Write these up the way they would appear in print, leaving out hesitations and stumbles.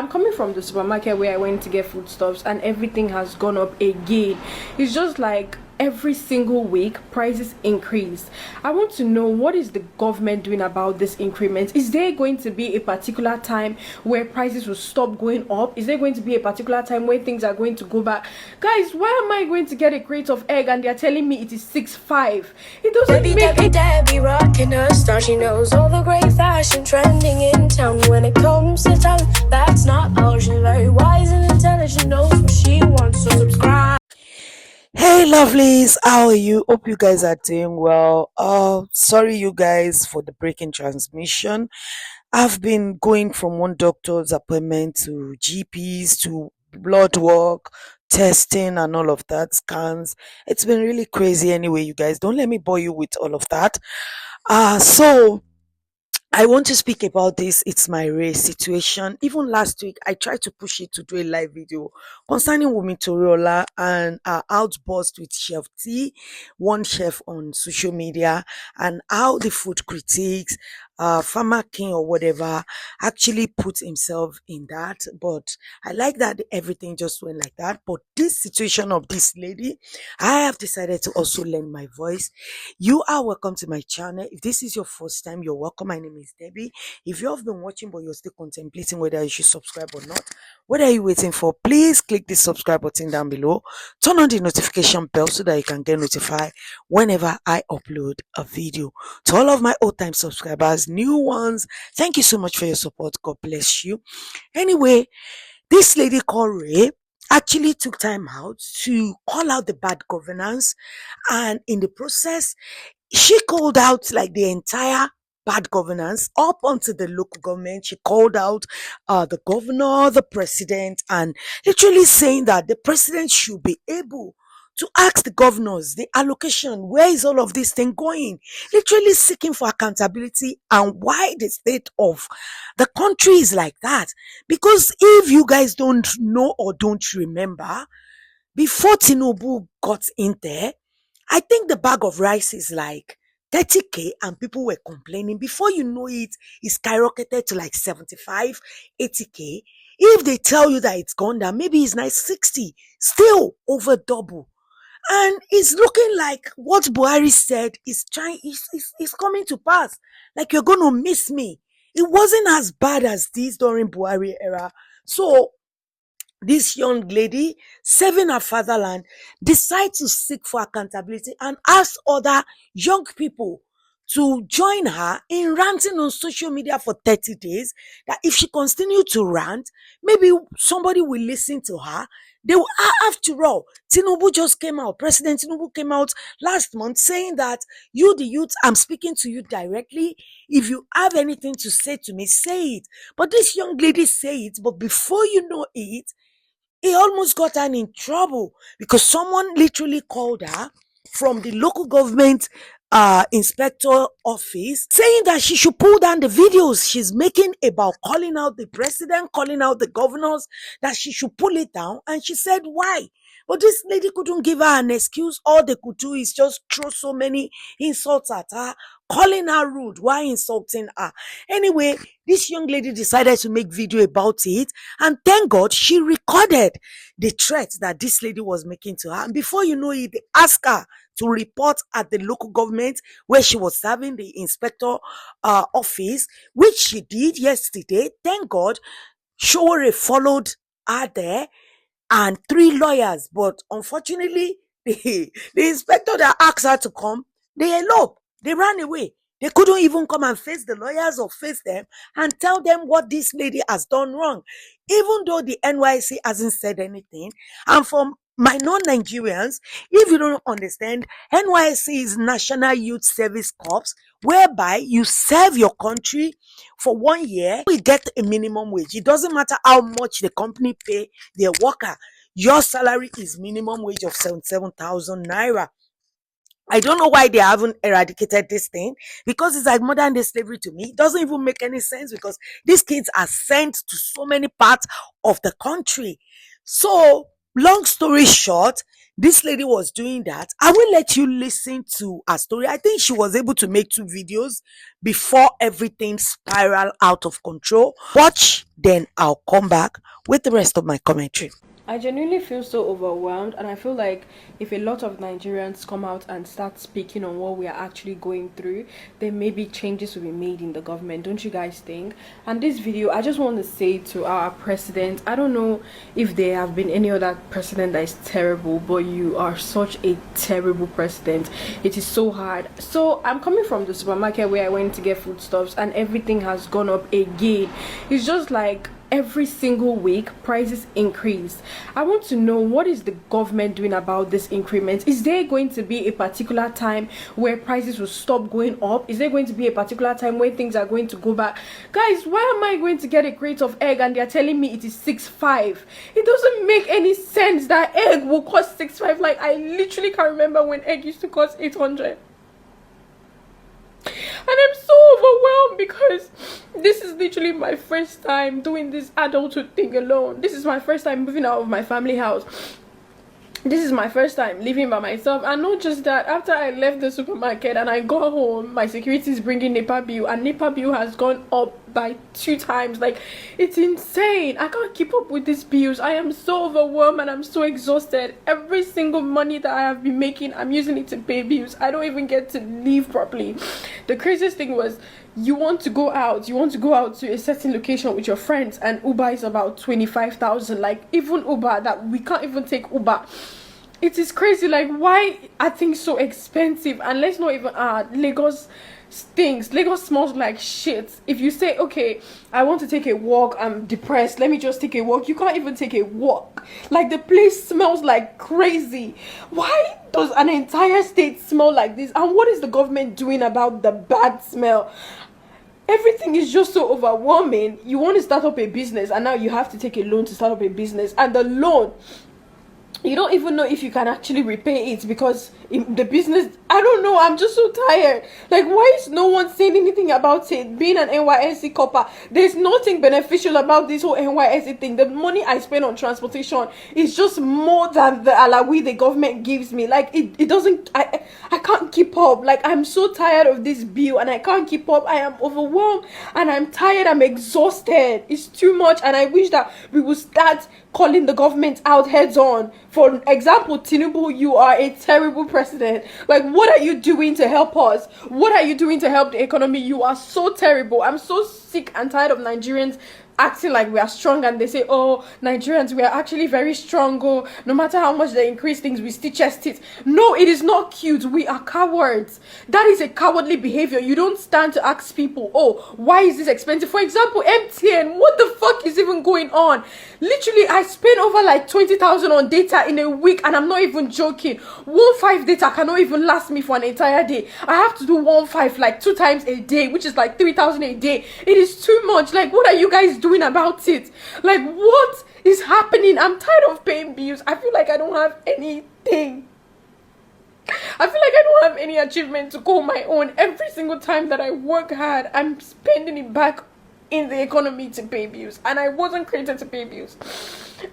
I'm coming from the supermarket where I went to get foodstuffs and everything has gone up again. It's just like every single week prices increase. I want to know, what is the government doing about this increment? Is there going to be a particular time where prices will stop going up? Is there going to be a particular time where things are going to go back? Guys, why am I going to get a crate of egg and they're telling me it is 6.5? It doesn't make Debbie rocking her star. She knows all the great fashion trending in town. When it comes to talent, that's not all. She's very wise and intelligent, knows what she wants, so subscribe. Hey lovelies, how are you? Hope you guys are doing well. Sorry you guys for the breaking transmission. I've been going from one doctor's appointment to GPs to blood work, testing and all of that, scans. It's been really crazy anyway, you guys. Don't let me bore you with all of that. So I want to speak about this It's My Race situation. Even last week, I tried to push it to do a live video concerning Wumi Toriola and our outburst with Chef T, one chef on social media, and how the food critics, Farmer King or whatever, actually put himself in that. But I like that everything just went like that. But this situation of this lady, I have decided to also lend my voice. You are welcome to my channel. If this is your first time, you're welcome. My name is Debbie. If you have been watching but you're still contemplating whether you should subscribe or not, what are you waiting for? Please click the subscribe button down below. Turn on the notification bell so that you can get notified whenever I upload a video. To all of my old-time subscribers, new ones, thank you so much for your support. God bless you. Anyway, this lady called Ray actually took time out to call out the bad governance, and in the process she called out like the entire bad governance up onto the local government. She called out the governor, the president, and literally saying that the president should be able to ask the governors the allocation, where is all of this thing going, literally seeking for accountability and why the state of the country is like that. Because if you guys don't know or don't remember, before Tinubu got in there, I think the bag of rice is like 30k and people were complaining. Before you know it, it skyrocketed to like 75, 80k. If they tell you that it's gone down, maybe it's nice 60, still over double. And it's looking like what Buhari said is coming to pass. Like, you're going to miss me. It wasn't as bad as this during Buhari era. So this young lady, serving her fatherland, decide to seek for accountability and ask other young people to join her in ranting on social media for 30 days, that if she continued to rant, maybe somebody will listen to her. They will, after all, Tinubu just came out, President Tinubu came out last month saying that, you the youth, I'm speaking to you directly. If you have anything to say to me, say it. But this young lady say it, but before you know it, he almost got her in trouble because someone literally called her from the local government inspector office saying that she should pull down the videos she's making about calling out the president, calling out the governors, that she should pull it down. And she said, why? But this lady couldn't give her an excuse. All they could do is just throw so many insults at her, calling her rude. Why insulting her? Anyway, this young lady decided to make video about it, and thank God she recorded the threat that this lady was making to her. And before you know it, they asked her to report at the local government where she was serving, the inspector office, which she did yesterday. Thank God Sowore followed her there and 3 lawyers, but unfortunately the inspector that asked her to come, they eloped, they ran away. They couldn't even come and face the lawyers or face them and tell them what this lady has done wrong, even though the NYSC hasn't said anything. And for my non-Nigerians, if you don't understand, NYSC is National Youth Service Corps, whereby you serve your country for 1 year, you get a minimum wage. It doesn't matter how much the company pay their worker. Your salary is minimum wage of 77,000 naira. I don't know why they haven't eradicated this thing, because it's like modern day slavery to me. It doesn't even make any sense because these kids are sent to so many parts of the country. So, long story short, this lady was doing that. I will let you listen to her story. I think she was able to make 2 videos before everything spiraled out of control. Watch, then I'll come back with the rest of my commentary. I genuinely feel so overwhelmed, and I feel like if a lot of Nigerians come out and start speaking on what we are actually going through, then maybe changes will be made in the government. Don't you guys think? And this video, I just want to say to our president, I don't know if there have been any other president that is terrible, but you are such a terrible president. It is so hard. So I'm coming from the supermarket where I went to get foodstuffs, and everything has gone up again. It's just like every single week prices increase. I want to know, what is the government doing about this increment? Is there going to be a particular time where prices will stop going up? Is there going to be a particular time where things are going to go back? Guys, why am I going to get a crate of egg and they're telling me it is 6.5? It doesn't make any sense that egg will cost 6.5. Like, I literally can't remember when egg used to cost 800. And I'm so overwhelmed because this is literally my first time doing this adulthood thing alone. This is my first time moving out of my family house. This is my first time living by myself. And not just that, after I left the supermarket and I got home, my security is bringing NEPA bill, and NEPA bill has gone up by 2 times. Like, it's insane. I can't keep up with these bills. I am so overwhelmed and I'm so exhausted. Every single money that I have been making, I'm using it to pay bills. I don't even get to live properly. The craziest thing was, you want to go out to a certain location with your friends, and Uber is about 25,000. Like, even Uber, that we can't even take Uber. It is crazy. Like, why are things so expensive? And let's not even Lagos stinks. Lagos smells like shit. If you say, okay, I want to take a walk, I'm depressed, let me just take a walk, you can't even take a walk. Like, the place smells like crazy. Why does an entire state smell like this? And what is the government doing about the bad smell? Everything is just so overwhelming. You want to start up a business, and now you have to take a loan to start up a business, and the loan, you don't even know if you can actually repay it, because in the business, I don't know, I'm just so tired. Like, why is no one saying anything about it? Being an NYSCorp, there's nothing beneficial about this whole NYSC thing. The money I spend on transportation is just more than the allowance the government gives me. Like, it doesn't, I can't keep up. Like, I'm so tired of this bill and I can't keep up. I am overwhelmed and I'm tired, I'm exhausted. It's too much, and I wish that we would start calling the government out heads on. For example, Tinubu, you are a terrible president. Like, what are you doing to help us? What are you doing to help the economy? You are so terrible. I'm so sick and tired of Nigerians acting like we are strong, and they say, oh, Nigerians, we are actually very strong. Oh, no matter how much they increase things, we still chest it. No, it is not cute. We are cowards. That is a cowardly behavior. You don't stand to ask people, oh, why is this expensive? For example, MTN, what the fuck is even going on? Literally, I spend over like 20,000 on data in a week, and I'm not even joking. 1.5 data cannot even last me for an entire day. I have to do 1.5 like 2 times a day, which is like 3,000 a day. It is too much. Like, what are you guys doing about it? Like, what is happening? I'm tired of paying bills. I feel like I don't have anything. I feel like I don't have any achievement to call my own. Every single time that I work hard, I'm spending it back in the economy to pay bills, and I wasn't created to pay bills.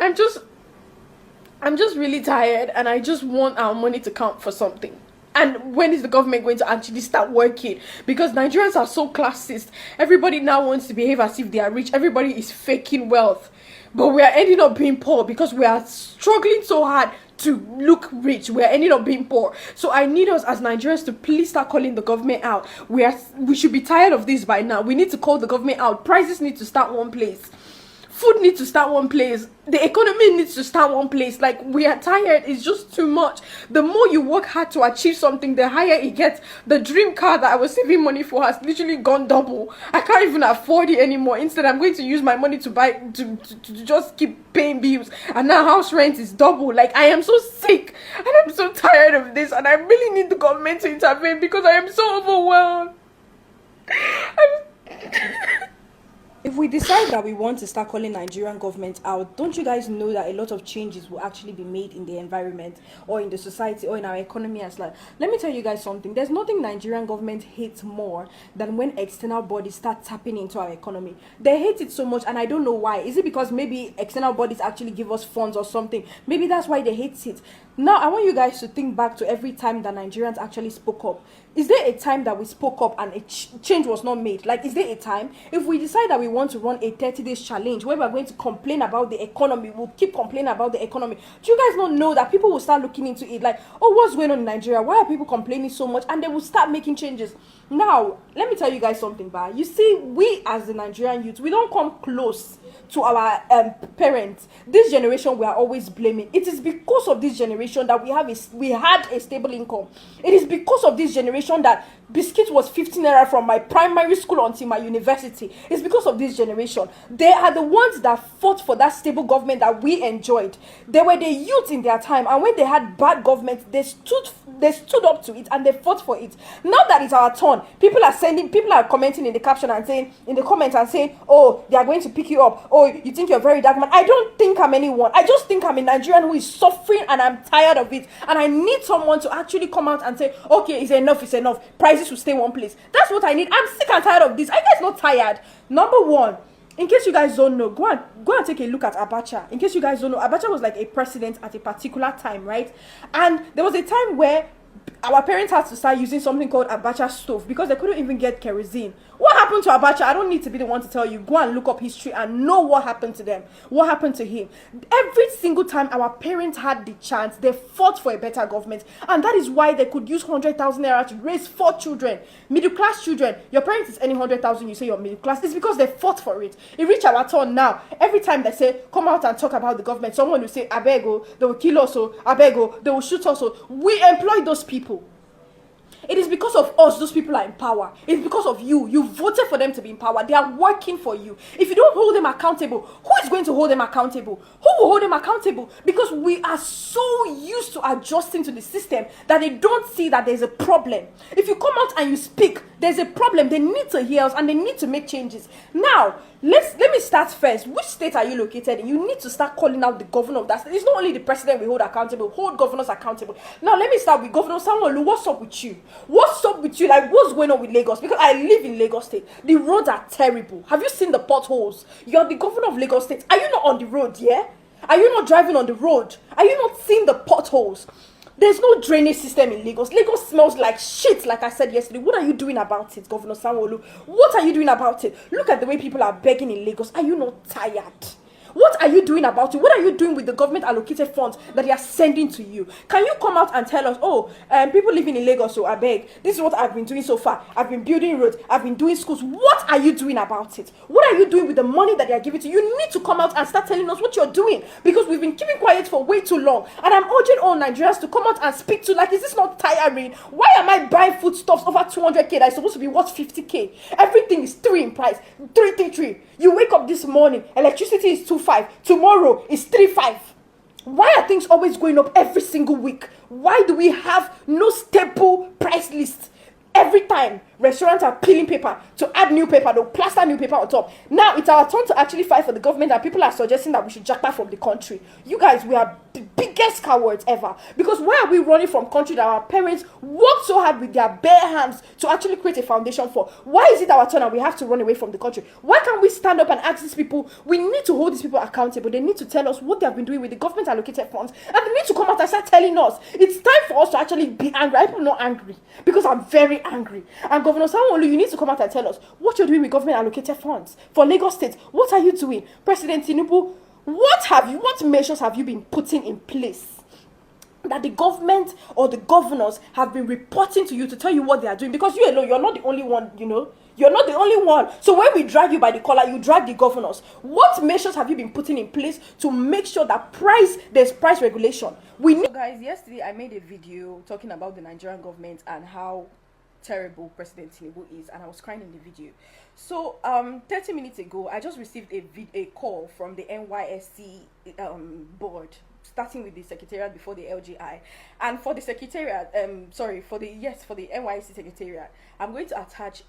I'm just really tired, and I just want our money to count for something. And when is the government going to actually start working? Because Nigerians are so classist. Everybody now wants to behave as if they are rich. Everybody is faking wealth. But we are ending up being poor because we are struggling so hard to look rich. We are ending up being poor. So I need us as Nigerians to please start calling the government out. We should be tired of this by now. We need to call the government out. Prices need to start one place. Food needs to start one place. The economy needs to start one place. Like, we are tired. It's just too much. The more you work hard to achieve something, the higher it gets. The dream car that I was saving money for has literally gone double. I can't even afford it anymore. Instead, I'm going to use my money to buy, to just keep paying bills. And now house rent is double. Like, I am so sick. And I'm so tired of this. And I really need the government to intervene because I am so overwhelmed. If we decide that we want to start calling Nigerian government out, don't you guys know that a lot of changes will actually be made in the environment or in the society or in our economy as well? Let me tell you guys something. There's nothing Nigerian government hates more than when external bodies start tapping into our economy. They hate it so much, and I don't know why. Is it because maybe external bodies actually give us funds or something? Maybe that's why they hate it. Now, I want you guys to think back to every time that Nigerians actually spoke up. Is there a time that we spoke up and a change was not made? Like, is there a time? If we decide that we want to run a 30 days challenge where we're going to complain about the economy, we'll keep complaining about the economy. Do you guys not know that people will start looking into it like, oh, what's going on in Nigeria? Why are people complaining so much? And they will start making changes. Now, let me tell you guys something, you see, we as the Nigerian youth, we don't come close to our parents. This generation we are always blaming. It is because of this generation that we had a stable income. It is because of this generation that biscuit was 15 naira from my primary school until my university. It's because of this generation. They are the ones that fought for that stable government that we enjoyed. They were the youth in their time, and when they had bad government, they stood up to it and they fought for it. Now that it's our turn, people are commenting in the caption and saying, in the comments and saying, oh, they are going to pick you up. Oh, you think you're very dark man. I don't think I'm anyone. I just think I'm a Nigerian who is suffering and I'm tired of it. And I need someone to actually come out and say, okay, it's enough. Prices will stay one place. That's what I need. I'm sick and tired of this. Are you guys not tired? Number one, in case you guys don't know, go and take a look at Abacha. In case you guys don't know, Abacha was like a president at a particular time, right? And there was a time where our parents had to start using something called Abacha stove because they couldn't even get kerosene. What happened to Abacha? I don't need to be the one to tell you. Go and look up history and know what happened to them. What happened to him? Every single time our parents had the chance, they fought for a better government. And that is why they could use 100,000 naira to raise 4 children. Middle class children. Your parents is earning 100,000, you say you're middle class. It's because they fought for it. It reached our turn now. Every time they say, come out and talk about the government, someone will say, Abego, they will kill us, Abego, they will shoot us. We employ those people. It is because of us those people are in power. It's because of you. You voted for them to be in power. They are working for you. If you don't hold them accountable, who is going to hold them accountable? Who will hold them accountable? Because we are so used to adjusting to the system that they don't see that there's a problem. If you come out and you speak, there's a problem. They need to hear us and they need to make changes. Now, let me start first. Which state are you located in? You need to start calling out the governor of that state. It's not only the president we hold accountable. Hold governors accountable. Now, let me start with Governor Sowore. What's up with you? What's up with you? Like, what's going on with Lagos? Because I live in Lagos State. The roads are terrible. Have you seen the potholes? You're the governor of Lagos State. Are you not on the road, yeah? Are you not driving on the road? Are you not seeing the potholes? There's no drainage system in Lagos. Lagos smells like shit, like I said yesterday. What are you doing about it, Governor Sanwo-Olu? What are you doing about it? Look at the way people are begging in Lagos. Are you not tired? What are you doing about it? What are you doing with the government allocated funds that they are sending to you? Can you come out and tell us, people living in Lagos, so I beg, this is what I've been doing so far. I've been building roads. I've been doing schools. What are you doing about it? What are you doing with the money that they are giving to you? You need to come out and start telling us what you're doing because we've been keeping quiet for way too long. And I'm urging all Nigerians to come out and speak to, like, is this not tiring? Why am I buying foodstuffs over 200k that is supposed to be worth 50k? Everything is 3 in price. 333. You wake up this morning, electricity is 2.5. Tomorrow is 3.5. Why are things always going up every single week? Why do we have no stable price list? Every time restaurants are peeling paper to add new paper, they'll plaster new paper on top. Now it's our turn to actually fight for the government, and people are suggesting that we should jack back from the country. You guys, we are the biggest cowards ever. Because why are we running from country that our parents worked so hard with their bare hands to actually create a foundation for? Why is it our turn and we have to run away from the country? Why can't we stand up and ask these people? We need to hold these people accountable. They need to tell us what they have been doing with the government allocated funds, and they need to come out and start telling us. It's time for us to actually be angry. I'm not angry because I'm very angry. And Governor Sanwo-Olu, you need to come out and tell us what you're doing with government allocated funds for Lagos State. What are you doing? President Tinubu, what measures have you been putting in place that the government or the governors have been reporting to you to tell you what they are doing? Because you alone, you're not the only one, You're not the only one. So when we drag you by the collar, you drag the governors. What measures have you been putting in place to make sure that there's price regulation? So guys, yesterday I made a video talking about the Nigerian government and how terrible President Tinubu is, and I was crying in the video. So 30 minutes ago, I just received a call from the NYSC board, starting with the secretariat before the LGI. And for the secretariat, for the NYSC secretariat, I'm going to attach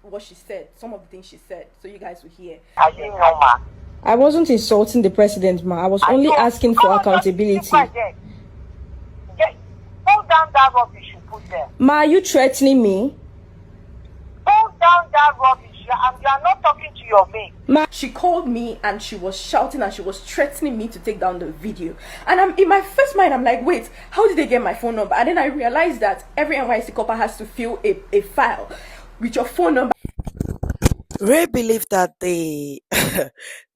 what she said, some of the things she said, so you guys will hear. I didn't know, ma. I wasn't insulting the president, ma. I was only asking for accountability. Hold down that rubbish you put there. Ma, are you threatening me? Hold down that rubbish You are not talking to your mate. She called me and she was shouting and she was threatening me to take down the video. And I'm in my first mind, I'm like, wait, how did they get my phone number? And then I realized that every NYSCorp has to fill a file with your phone number. Ray believed that the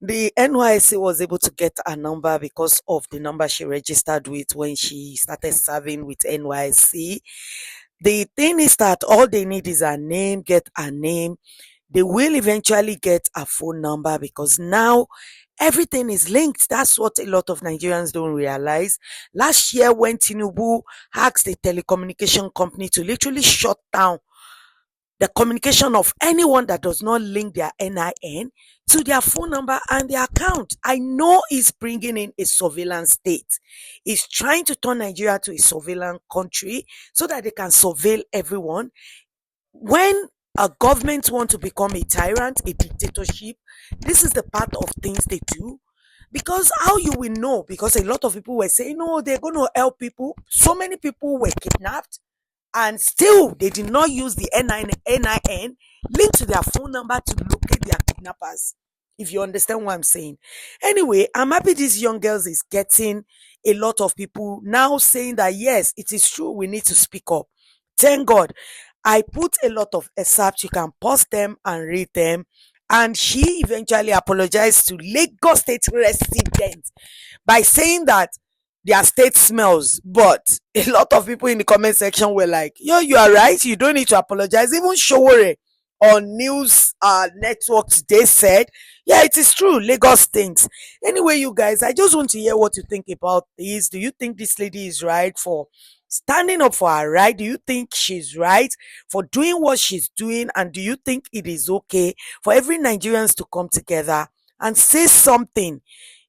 the NYC was able to get a number because of the number she registered with when she started serving with NYC. The thing is that all they need is a name, get a name. They will eventually get a phone number because now everything is linked. That's what a lot of Nigerians don't realize. Last year, when Tinubu asked a telecommunication company to literally shut down the communication of anyone that does not link their NIN to their phone number and their account. I know it's bringing in a surveillance state. It's trying to turn Nigeria to a surveillance country so that they can surveil everyone. When a government want to become a tyrant, a dictatorship, this is the part of things they do. Because how you will know? Because a lot of people were saying, no, they're going to help people. So many people were kidnapped. And still, they did not use the NIN linked to their phone number to locate their kidnappers. If you understand what I'm saying. Anyway, I'm happy these young girls is getting a lot of people now saying that, yes, it is true, we need to speak up. Thank God. I put a lot of excerpts. You can post them and read them. And she eventually apologized to Lagos State residents by saying that their state smells. But a lot of people in the comment section were like, yo, you are right. You don't need to apologize. Even Sowore on news networks, they said, yeah, it is true. Lagos stinks. Anyway, you guys, I just want to hear what you think about this. Do you think this lady is right for standing up for her right? Do you think she's right for doing what she's doing? And do you think it is okay for every Nigerians to come together and say something?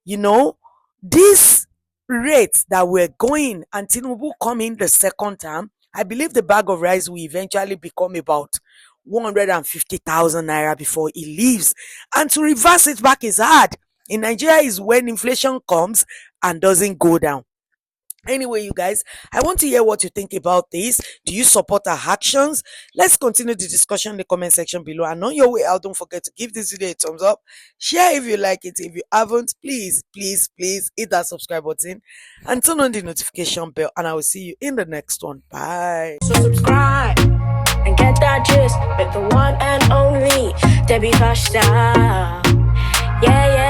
You know, this rate that we're going and Tinubu coming the second time, I believe the bag of rice will eventually become about 150,000 naira before he leaves. And to reverse it back is hard. In Nigeria is when inflation comes and doesn't go down. Anyway, you guys, I want to hear what you think about this. Do you support our actions? Let's continue the discussion in the comment section below. And on your way out, don't forget to give this video a thumbs up. Share if you like it. If you haven't, please hit that subscribe button and turn on the notification bell. And I will see you in the next one. Bye. So subscribe and get that gist with the one and only Debbie Fashtyle. Yeah, yeah.